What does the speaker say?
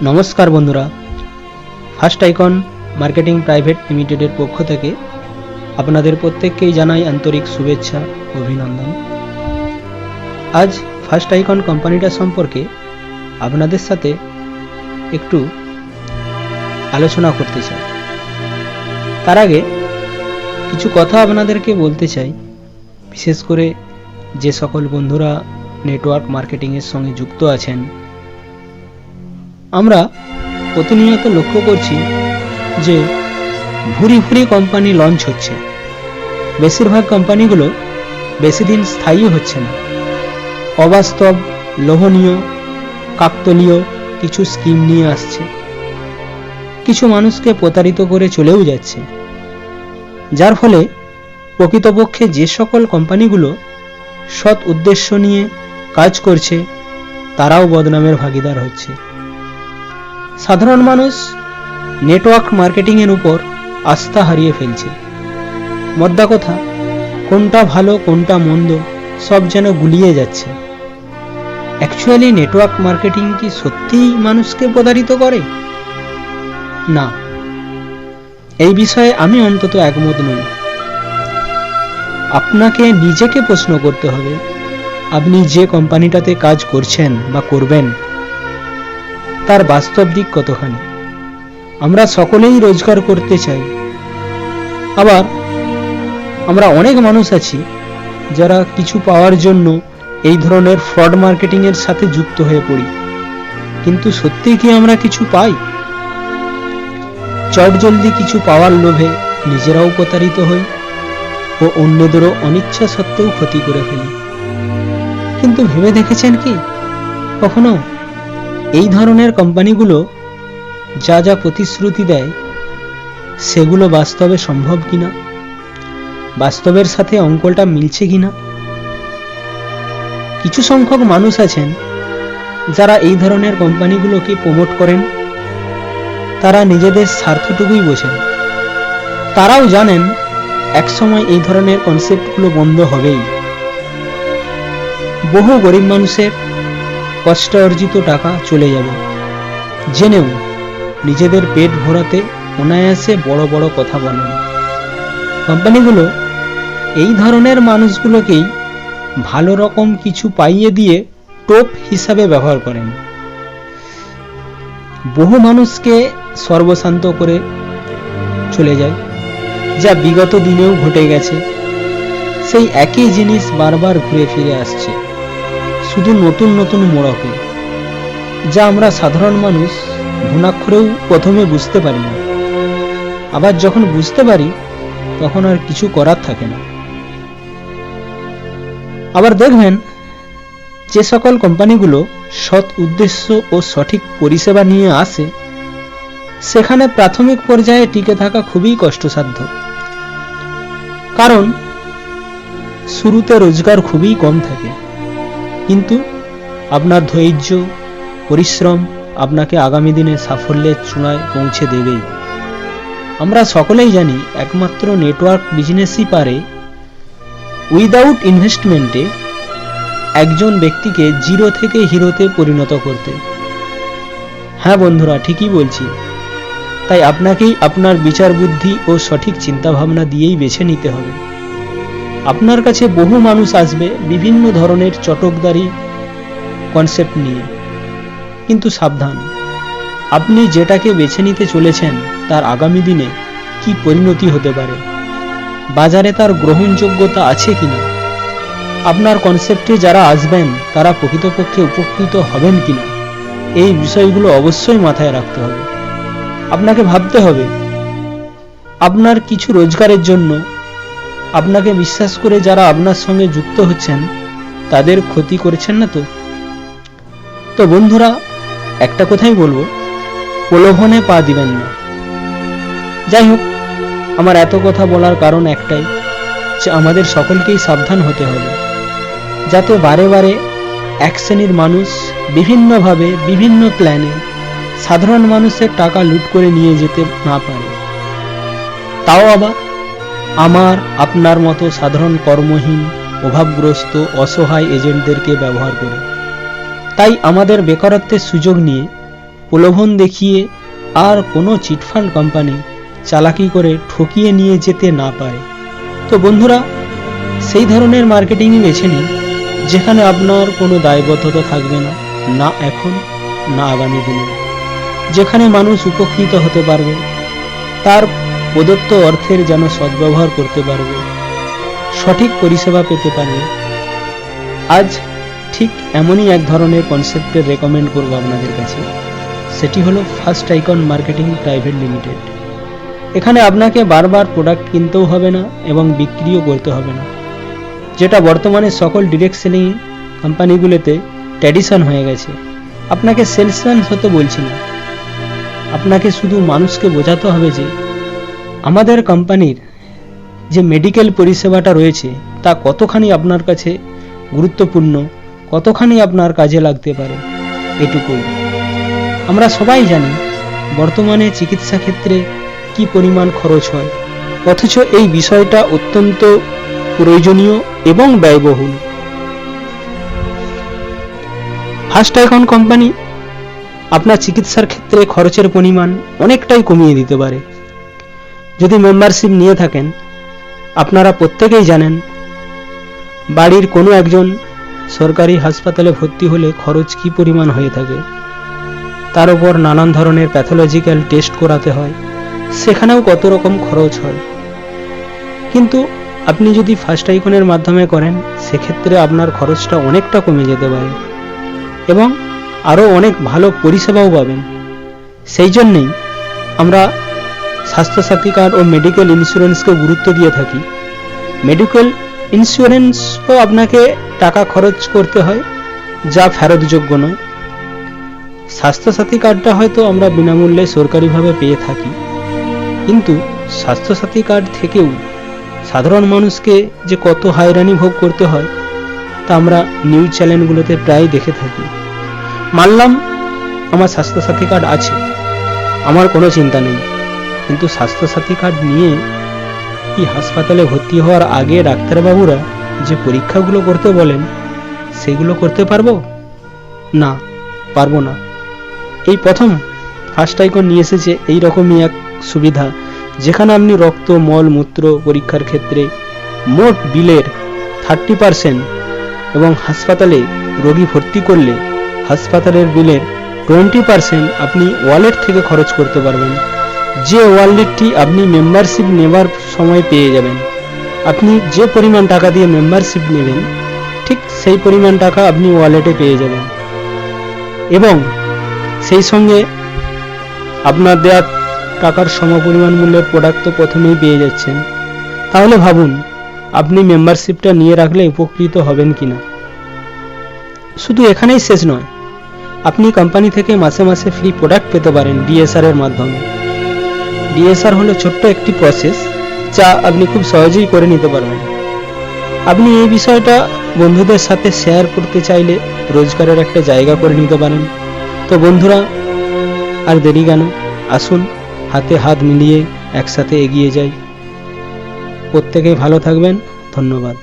নমস্কার বন্ধুরা, first icon marketing private লিমিটেডের পক্ষ থেকে আপনাদের প্রত্যেককেই জানাই আন্তরিক শুভেচ্ছা ও অভিনন্দন। আজ ফার্স্ট আইকন কোম্পানিটা সম্পর্কে আপনাদের সাথে একটু আলোচনা করতে চাই। তার আগে কিছু কথা আপনাদেরকে বলতে চাই, বিশেষ করে যে সকল বন্ধুরা নেটওয়ার্ক মার্কেটিংয়ের সঙ্গে যুক্ত আছেন। আমরা প্রতিনিয়ত লক্ষ্য করছি যে ভুরি ভুরি কোম্পানি লঞ্চ হচ্ছে। বেশিরভাগ কোম্পানিগুলো বেশি দিন স্থায়ী হচ্ছে না। অবাস্তব, লোভনীয়, কাকতলীয় কিছু স্কিম নিয়ে আসছে, কিছু মানুষকে প্রতারিত করে চলেও যাচ্ছে। যার ফলে প্রকৃতপক্ষে যে সকল কোম্পানিগুলো সৎ উদ্দেশ্য নিয়ে কাজ করছে তারাও বদনামের ভাগিদার হচ্ছে। সাধারণ মানুষ নেটওয়ার্ক মার্কেটিংয়ের উপর আস্থা হারিয়ে ফেলছে। মোদ্দা কথা, কোনটা ভালো কোনটা মন্দ সব যেন গুলিয়ে যাচ্ছে। অ্যাকচুয়ালি নেটওয়ার্ক মার্কেটিং কি সত্যিই মানুষকে প্রতারিত করে? না, এই বিষয়ে আমি অন্তত একমত নই। আপনাকে নিজেকে প্রশ্ন করতে হবে, আপনি যে কোম্পানিটাতে কাজ করছেন বা করবেন তার বাস্তব দিক কতখানি। আমরা সকলেই রোজগার করতে চাই, আবার আমরা অনেক মানুষ আছি যারা কিছু পাওয়ার জন্য এই ধরনের ফ্রড মার্কেটিং এর সাথে যুক্ত হয়ে পড়ি। কিন্তু সত্যি কি আমরা কিছু পাই? চটজলদি কিছু পাওয়ার লোভে নিজেরাও প্রতারিত হই ও অন্যদেরও অনিচ্ছা সত্ত্বেও ক্ষতি করে ফেলি। কিন্তু ভেবে দেখেছেন কি কখনো এই ধরনের কোম্পানিগুলো যা যা প্রতিশ্রুতি দেয় সেগুলো বাস্তবে সম্ভব কিনা, বাস্তবের সাথে অঙ্কটা মিলছে কিনা? কিছু সংখ্যক মানুষ আছেন যারা এই ধরনের কোম্পানিগুলোকে প্রমোট করেন। তারা নিজেদের স্বার্থটুকুই বোঝেন। তারাও জানেন একসময় এই ধরনের কনসেপ্টগুলো বন্ধ হবেই। বহু গরিব মানুষের কষ্ট অর্জিত টাকা চলে যাবে, জেনেও নিজেদের পেট ভরাতে অনায়াসে বড় বড় কথা বলেন। কোম্পানিগুলো এই ধরনের মানুষগুলোকেই ভালো রকম কিছু পাইয়ে দিয়ে টোপ হিসাবে ব্যবহার করেন। বহু মানুষকে সর্বশান্ত করে চলে যায়, যা বিগত দিনেও ঘটে গেছে। সেই একই জিনিস বারবার ঘুরে ফিরে আসছে, শুধু নতুন নতুন মোড়কে, যা আমরা সাধারণ মানুষ ঘুণাক্ষরেও প্রথমে বুঝতে পারি না। আবার যখন বুঝতে পারি তখন আর কিছু করার থাকে না। আবার দেখবেন যে সকল কোম্পানিগুলো সৎ উদ্দেশ্য ও সঠিক পরিষেবা নিয়ে আসে সেখানে প্রাথমিক পর্যায়ে টিকে থাকা খুবই কষ্টসাধ্য। কারণ শুরুতে রোজগার খুবই কম থাকে, কিন্তু আপনার ধৈর্য, পরিশ্রম আপনাকে আগামী দিনে সাফল্যের চূড়ায় পৌঁছে দেবেই। আমরা সকলেই জানি একমাত্র নেটওয়ার্ক বিজনেসই পারে উইদাউট ইনভেস্টমেন্টে একজন ব্যক্তিকে জিরো থেকে হিরোতে পরিণত করতে। হ্যাঁ বন্ধুরা, ঠিকই বলছি। তাই আপনাকেই আপনার বিচার বুদ্ধি ও সঠিক চিন্তাভাবনা দিয়েই বেছে নিতে হবে। আপনার কাছে বহু মানুষ আসবে বিভিন্ন ধরনের চটকদারি কনসেপ্ট নিয়ে, কিন্তু সাবধান, আপনি যেটাকে বেছে নিতে চলেছেন তার আগামী দিনে কি পরিণতি হতে পারে, বাজারে তার গ্রহণযোগ্যতা আছে কিনা, আপনার কনসেপ্টে যারা আসবেন তারা প্রকৃতপক্ষে উপকৃত হবেন কিনা, এই বিষয়গুলো অবশ্যই মাথায় রাখতে হবে। আপনাকে ভাবতে হবে আপনার কিছু রোজগারের জন্য আপনাকে বিশ্বাস করে যারা আপনার সঙ্গে যুক্ত হচ্ছেন তাদের ক্ষতি করেছেন না তো বন্ধুরা, একটা কথাই বলবো, প্রলোভনে পা দিবেন না। যাই হোক, আমার এত কথা বলার কারণ একটাই, যে আমাদের সকলকেই সাবধান হতে হবে যাতে বারে বারে এক শ্রেণীর মানুষ বিভিন্নভাবে বিভিন্ন প্ল্যানে সাধারণ মানুষের টাকা লুট করে নিয়ে যেতে না পারে, তাও আবার আমার আপনার মতো সাধারণ কর্মহীন, অভাবগ্রস্ত, অসহায় এজেন্টদেরকে ব্যবহার করে। তাই আমাদের বেকারত্বের সুযোগ নিয়ে প্রলোভন দেখিয়ে আর কোনো চিটফান্ড কোম্পানি চালাকি করে ঠকিয়ে নিয়ে যেতে না পারে। তো বন্ধুরা, সেই ধরনের মার্কেটিংই বেছে নিন যেখানে আপনার কোনো দায়বদ্ধতা থাকবে না, না এখন না আগামী দিনে, যেখানে মানুষ উপকৃত হতে পারবে, তার প্রদত্ত অর্থের যেন সদ্ব্যবহার করতে পারবে, সঠিক পরিষেবা পেতে পারবে। আজ ঠিক এমনই এক ধরনের কনসেপ্টের রেকমেন্ড করব আপনাদের কাছে। সেটি হলো first icon marketing private limited. এখানে আপনাকে বারবার প্রোডাক্ট কিনতেও হবে না এবং বিক্রিও করতে হবে না, যেটা বর্তমানে সকল ডিরেক্ট সেলিং কোম্পানিগুলোতে ট্র্যাডিশন হয়ে গেছে। আপনাকে সেলসম্যান হতে বলছি না, আপনাকে শুধু মানুষকে বোঝাতে হবে যে আমাদের কোম্পানির যে মেডিকেল পরিষেবাটা রয়েছে তা কতখানি আপনার কাছে গুরুত্বপূর্ণ, কতখানি আপনার কাজে লাগতে পারে। এটুকুই। আমরা সবাই জানি বর্তমানে চিকিৎসা ক্ষেত্রে কি পরিমাণ খরচ হয়, অথচ এই বিষয়টা অত্যন্ত প্রয়োজনীয় এবং ব্যয়বহুল। ফার্স্ট আইকন কোম্পানি আপনার চিকিৎসার ক্ষেত্রে খরচের পরিমাণ অনেকটাই কমিয়ে দিতে পারে। যদি মেম্বারশিপ নিয়ে থাকেন, আপনারা প্রত্যেকেই জানেন বাড়ির কোনো একজন সরকারি হাসপাতালে ভর্তি হলে খরচ কি পরিমাণ হয়ে থাকে। তার উপর নানান ধরনের প্যাথোলজিক্যাল টেস্ট করাতে হয়, সেখানেও কত রকম খরচ হয়। কিন্তু আপনি যদি ফার্স্ট আইকনের মাধ্যমে করেন, সেক্ষেত্রে আপনার খরচটা অনেকটা কমে যেতে পারে এবং আরও অনেক ভালো পরিষেবাও পাবেন। সেই জন্যেই আমরা স্বাস্থ্যসাথী কার্ড ও মেডিকেল ইন্স্যুরেন্সকে গুরুত্ব দিয়ে থাকি। মেডিকেল ইন্স্যুরেন্সও আপনাকে টাকা খরচ করতে হয়, যা ফেরতযোগ্য নয়। স্বাস্থ্যসাথী কার্ডটা হয়তো আমরা বিনামূল্যে সরকারিভাবে পেয়ে থাকি, কিন্তু স্বাস্থ্যসাথী কার্ড থেকেও সাধারণ মানুষকে যে কত হয়রানি ভোগ করতে হয় তা আমরা নিউজ চ্যানেলগুলোতে প্রায় দেখে থাকি। মানলাম আমার স্বাস্থ্যসাথী কার্ড আছে, আমার কোনো চিন্তা নেই, কিন্তু স্বাস্থ্যসাথী কার্ড নিয়ে কি হাসপাতালে ভর্তি হওয়ার আগে ডাক্তারবাবুরা যে পরীক্ষাগুলো করতে বলেন সেগুলো করতে পারবো? না, পারবো না। এই প্রথম ফার্স্ট আইকন নিয়ে এসেছে এই রকমই এক সুবিধা, যেখানে আপনি রক্ত, মল, মূত্র পরীক্ষার ক্ষেত্রে মোট বিলের 30% এবং হাসপাতালে রোগী ভর্তি করলে হাসপাতালের বিলের 20% আপনি ওয়ালেট থেকে খরচ করতে পারবেন, যে ওয়ালেটটি আপনি মেম্বারশিপ নেবার সময় পেয়ে যাবেন। আপনি যে পরিমাণ টাকা দিয়ে মেম্বারশিপ নেবেন, ঠিক সেই পরিমাণ টাকা আপনি ওয়ালেটে পেয়ে যাবেন এবং সেই সঙ্গে আপনার দেওয়া টাকার সমপরিমাণ মূল্যের প্রোডাক্ট তো প্রথমেই পেয়ে যাচ্ছেন। তাহলে ভাবুন আপনি মেম্বারশিপটা নিয়ে রাখলে উপকৃত হবেন কিনা। শুধু এখানেই শেষ নয়, আপনি কোম্পানি থেকে মাসে মাসে ফ্রি প্রোডাক্ট পেতে পারেন ডিএসআর এর মাধ্যমে। ডিএসআর হলো ছোট্ট একটি প্রসেস যা আপনি খুব সহজেই করে নিতে পারবেন। আপনি এই বিষয়টা বন্ধুদের সাথে শেয়ার করতে চাইলে রোজগারের একটা জায়গা করে নিতে পারেন। তো বন্ধুরা, আর দেরি কেন, আসুন হাতে হাত মিলিয়ে একসাথে এগিয়ে যাই। প্রত্যেকেই ভালো থাকবেন। ধন্যবাদ।